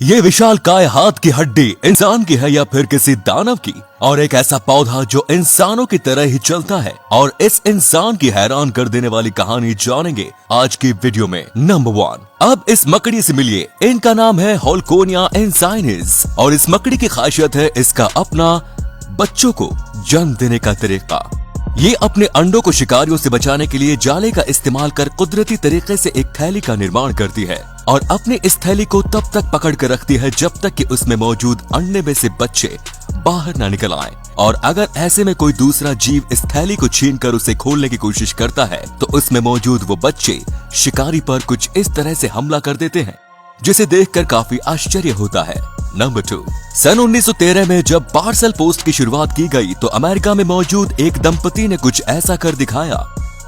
ये विशालकाय हाथ की हड्डी इंसान की है या फिर किसी दानव की, और एक ऐसा पौधा जो इंसानों की तरह ही चलता है। और इस इंसान की हैरान कर देने वाली कहानी जानेंगे आज की वीडियो में। नंबर 1, अब इस मकड़ी से मिलिए। इनका नाम है होलकोनिया इंसाइनिस और इस मकड़ी की खासियत है इसका अपना बच्चों को जन्म देने का तरीका। ये अपने अंडों को शिकारियों से बचाने के लिए जाले का इस्तेमाल कर कुदरती तरीके से एक थैली का निर्माण करती है और अपने इस थैली को तब तक पकड़ कर रखती है जब तक कि उसमें मौजूद अंडे में से बच्चे बाहर ना निकल आए। और अगर ऐसे में कोई दूसरा जीव इस थैली को छीनकर उसे खोलने की कोशिश करता है तो उसमें मौजूद वो बच्चे शिकारी पर कुछ इस तरह से हमला कर देते हैं जिसे देखकर काफी आश्चर्य होता है। नंबर 2, सन 1913 में जब पार्सल पोस्ट की शुरुआत की गई तो अमेरिका में मौजूद एक दंपति ने कुछ ऐसा कर दिखाया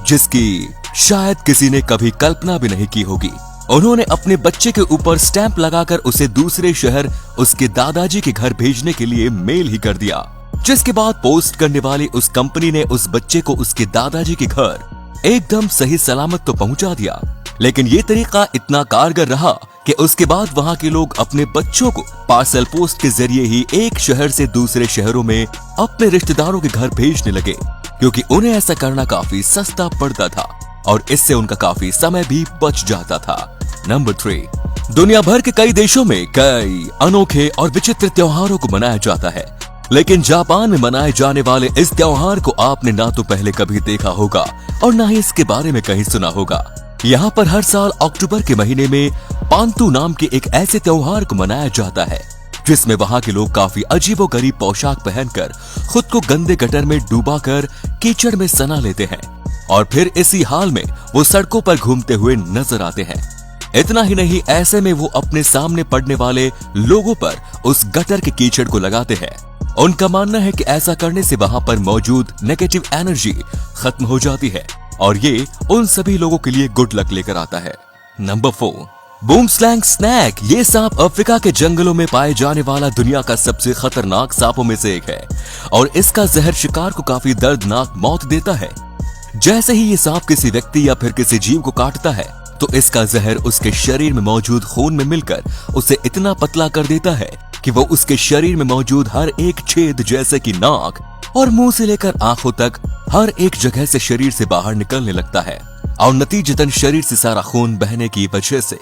जिसकी शायद किसी ने कभी कल्पना भी नहीं की होगी। उन्होंने अपने बच्चे के ऊपर स्टैंप लगाकर उसे दूसरे शहर उसके दादाजी के घर भेजने के लिए मेल ही कर दिया, जिसके बाद पोस्ट करने वाली उस कंपनी ने उस बच्चे को उसके दादाजी के घर एकदम सही सलामत तो पहुंचा दिया। लेकिन ये तरीका इतना कारगर रहा कि उसके बाद वहां के लोग अपने बच्चों को पार्सल पोस्ट के जरिए ही एक शहर से दूसरे शहरों में अपने रिश्तेदारों के घर भेजने लगे, क्योंकि उन्हें ऐसा करना काफी सस्ता पड़ता था और इससे उनका काफी समय भी बच जाता था। नंबर 3, दुनिया भर के कई देशों में कई अनोखे और विचित्र त्योहारों को मनाया जाता है, लेकिन जापान में मनाए जाने वाले इस त्योहार को आपने ना तो पहले कभी देखा होगा और ना ही इसके बारे में कहीं सुना होगा। यहाँ पर हर साल अक्टूबर के महीने में पांतु नाम के एक ऐसे त्योहार को मनाया जाता है जिसमें वहाँ के लोग काफी अजीबोगरीब पोशाक पहनकर खुद को गंदे गटर में डूबाकर कीचड़ में सना लेते हैं और फिर इसी हाल में वो सड़कों पर घूमते हुए नजर आते हैं। इतना ही नहीं, ऐसे में वो अपने सामने पड़ने वाले लोगों पर उस गटर के कीचड़ को लगाते हैं। उनका मानना है कि ऐसा करने से वहाँ पर मौजूद नेगेटिव एनर्जी खत्म हो जाती है और ये उन सभी लोगों के लिए गुड लक लेकर आता है। Number 4, boomslang snake. ये सांप अफ्रीका के जंगलों में पाए जाने वाला दुनिया का सबसे खतरनाक सांपों में से एक है और इसका जहर शिकार को काफी दर्दनाक मौत देता है। जैसे ही ये सांप किसी व्यक्ति या फिर किसी जीव को काटता है तो इसका जहर उसके शरीर में मौजूद खून में मिलकर उसे इतना पतला कर देता है कि वो उसके शरीर में मौजूद हर एक छेद जैसे कि नाक और मुंह से लेकर आंखों तक हर एक जगह से शरीर से बाहर निकलने लगता है और नतीजतन शरीर से सारा खून बहने की वजह से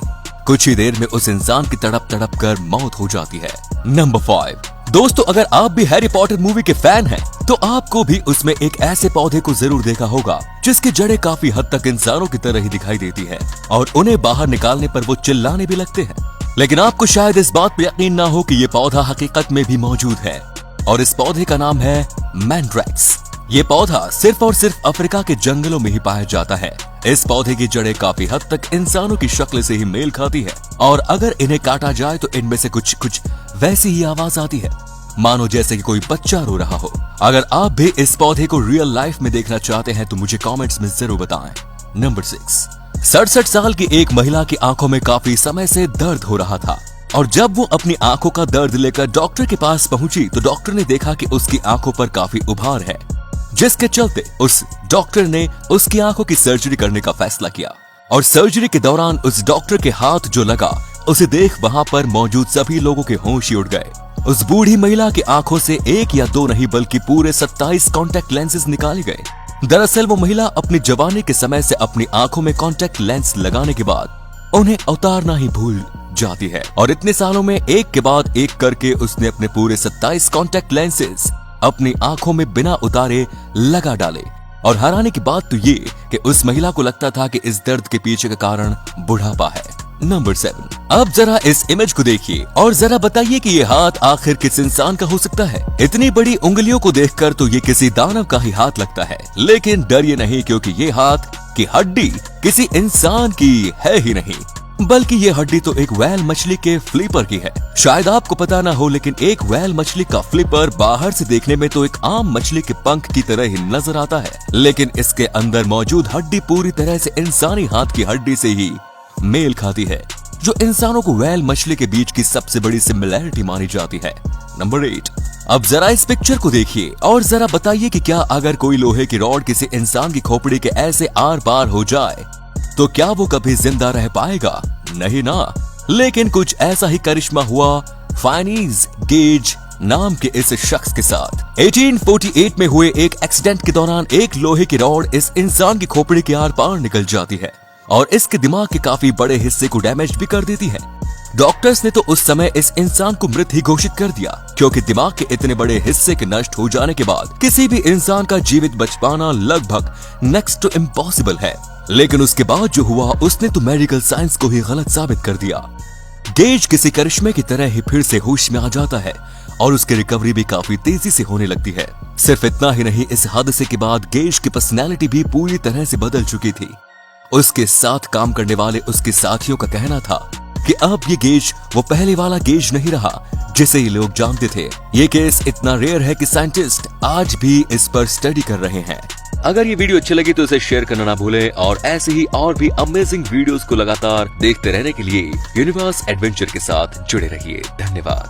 कुछ ही देर में उस इंसान की तड़प तड़प कर मौत हो जाती है। नंबर 5, दोस्तों अगर आप भी हैरी पॉटर मूवी के फैन हैं तो आपको भी उसमें एक ऐसे पौधे को जरूर देखा होगा जिसकी जड़ें काफी हद तक इंसानों की तरह ही दिखाई देती है और उन्हें बाहर निकालने पर वो चिल्लाने भी लगते हैं। लेकिन आपको शायद इस बात पर यकीन ना हो कि ये पौधा हकीकत में भी मौजूद है और इस पौधे का नाम है मैंड्रैक्स। ये पौधा सिर्फ और सिर्फ अफ्रीका के जंगलों में ही पाया जाता है। इस पौधे की जड़ें काफी हद तक इंसानों की शक्ल से ही मेल खाती है और अगर इन्हें काटा जाए तो इनमें से कुछ वैसी ही आवाज आती है मानो जैसे कि कोई बच्चा रो रहा हो। अगर आप भी इस पौधे को रियल लाइफ में देखना चाहते हैं तो मुझे कमेंट्स में जरूर बताएं। नंबर 6, 67 साल की एक महिला की आंखों में काफी समय से दर्द हो रहा था और जब वो अपनी आंखों का दर्द लेकर डॉक्टर के पास पहुंची तो डॉक्टर ने देखा कि उसकी आंखों पर काफी उभार है, जिसके चलते उस डॉक्टर ने उसकी आंखों की सर्जरी करने का फैसला किया। और सर्जरी के दौरान उस डॉक्टर के हाथ जो लगा उसे देख वहां पर मौजूद सभी लोगों के होश ही उड़ गए। उस बूढ़ी महिला की आंखों से 1 या 2 नहीं बल्कि पूरे 27 कॉन्टैक्ट लेंसेज निकाले गए। दरअसल वो महिला अपनी जवानी के समय से अपनी आंखों में कॉन्टैक्ट लेंस लगाने के बाद उन्हें उतारना ही भूल जाती है और इतने सालों में एक के बाद एक करके उसने अपने पूरे 27 कॉन्टैक्ट लेंसेज अपनी आंखों में बिना उतारे लगा डाले। और हैरानी की बात तो ये कि उस महिला को लगता था कि इस दर्द के पीछे का कारण बुढ़ापा है। नंबर 7, अब जरा इस इमेज को देखिए और जरा बताइए कि ये हाथ आखिर किस इंसान का हो सकता है। इतनी बड़ी उंगलियों को देखकर तो ये किसी दानव का ही हाथ लगता है, लेकिन डरिए नहीं क्योंकि ये हाथ की हड्डी किसी इंसान की है ही नहीं बल्कि ये हड्डी तो एक व्हेल मछली के फ्लिपर की है। शायद आपको पता ना हो लेकिन एक व्हेल मछली का फ्लिपर बाहर से देखने में तो एक आम मछली के पंख की तरह ही नजर आता है, लेकिन इसके अंदर मौजूद हड्डी पूरी तरह से इंसानी हाथ की हड्डी से ही मेल खाती है, जो इंसानों को व्हेल मछली के बीच की सबसे बड़ी सिमिलैरिटी मानी जाती है। नंबर 8, अब जरा इस पिक्चर को देखिए और जरा बताइए कि क्या अगर कोई लोहे की रॉड किसी इंसान की खोपड़ी के ऐसे आर पार हो जाए तो क्या वो कभी जिंदा रह पाएगा? नहीं ना। लेकिन कुछ ऐसा ही करिश्मा हुआ फाइनीज गेज नाम के इस शख्स के साथ। 1848 में हुए एक एक्सीडेंट के दौरान एक लोहे की रॉड इस इंसान की खोपड़ी के आर पार निकल जाती है और इसके दिमाग के काफी बड़े हिस्से को डैमेज भी कर देती है। डॉक्टर्स ने तो उस समय इस इंसान को मृत ही घोषित कर दिया, क्योंकि दिमाग के इतने बड़े हिस्से के नष्ट हो जाने के बाद किसी भी इंसान का जीवित बच पाना लगभग नेक्स्ट टू इम्पॉसिबल है। लेकिन उसके बाद जो हुआ उसने तो मेडिकल साइंस को ही गलत साबित कर दिया। गेज किसी करिश्मे की तरह ही फिर से होश में आ जाता है और उसकी रिकवरी भी काफी तेजी से होने लगती है। सिर्फ इतना ही नहीं, इस हादसे के बाद गेज की पर्सनैलिटी भी पूरी तरह से बदल चुकी थी। उसके साथ काम करने वाले उसके साथियों का कहना था कि अब ये गेज वो पहले वाला गेज नहीं रहा जिसे ये लोग जानते थे। ये केस इतना रेयर है कि साइंटिस्ट आज भी इस पर स्टडी कर रहे हैं। अगर ये वीडियो अच्छी लगी तो इसे शेयर करना ना भूलें और ऐसे ही और भी अमेजिंग वीडियोस को लगातार देखते रहने के लिए यूनिवर्स एडवेंचर के साथ जुड़े रहिए। धन्यवाद।